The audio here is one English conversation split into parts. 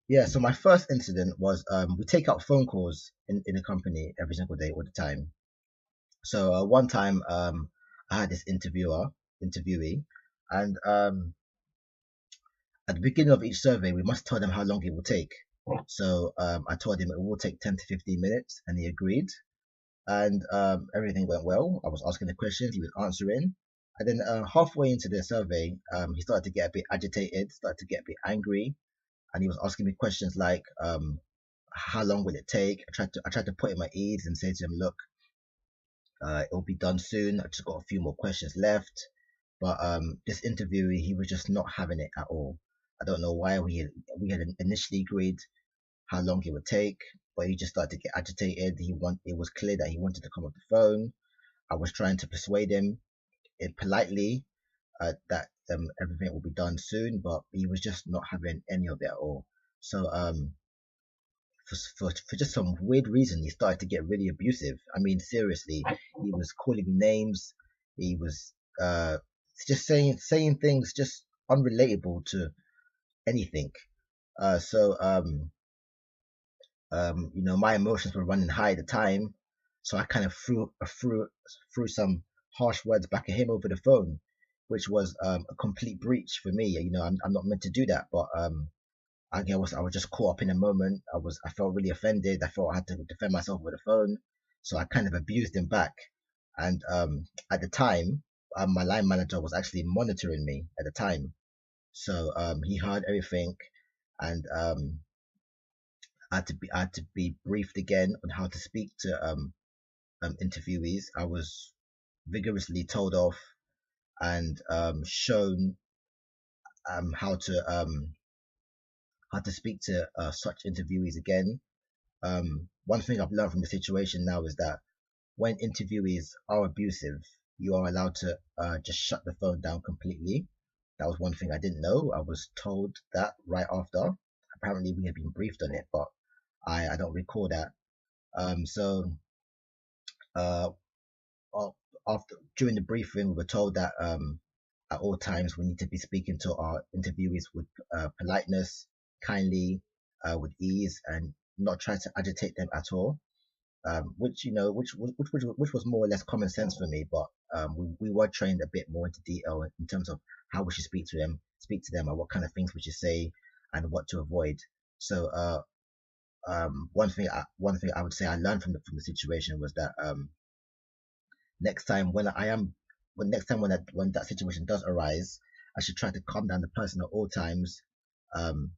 Yeah, so my first incident was we take out phone calls in the company every single day all the time. So one time I had this interviewee, and at the beginning of each survey we must tell them how long it will take. So I told him it will take 10 to 15 minutes, and he agreed. And everything went well. I was asking the questions, he was answering. And then halfway into the survey, he started to get a bit agitated, started to get a bit angry, and he was asking me questions like, how long will it take? I tried to put him at ease and say to him, look, it'll be done soon. I just got a few more questions left. But this interviewee, he was just not having it at all. I don't know why we had initially agreed how long it would take, but he just started to get agitated. It was clear that he wanted to come off the phone. I was trying to persuade him politely that everything will be done soon, but he was just not having any of it at all. So for just some weird reason, he started to get really abusive. I mean, seriously, he was calling me names. He was just saying things just unrelatable to anything. So my emotions were running high at the time, so I kind of threw some harsh words back at him over the phone, which was a complete breach for me. I'm not meant to do that, but I was just caught up in a moment. I felt really offended. I felt I had to defend myself over the phone, so I kind of abused him back. And at the time, my line manager was actually monitoring me at the time, so he heard everything, and I had to be briefed again on how to speak to interviewees. I was vigorously told off and shown um, how to um, how to speak to such interviewees again. One thing I've learned from the situation now is that when interviewees are abusive, you are allowed to just shut the phone down completely. That was one thing I didn't know. I was told that right after. Apparently, we had been briefed on it, but I don't recall that. So uh, after during the briefing, we were told that at all times we need to be speaking to our interviewees with politeness, kindly, with ease, and not try to agitate them at all. Which which was more or less common sense for me, but we were trained a bit more into detail in terms of how we should speak to them, and what kind of things we should say, and what to avoid. So one thing I would say I learned from the situation was that next time when that situation does arise, I should try to calm down the person at all times, um,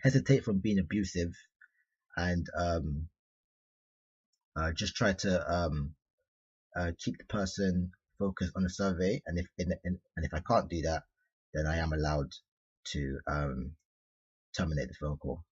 hesitate from being abusive, and just try to keep the person focused on the survey. And if I can't do that, then I am allowed to terminate the phone call.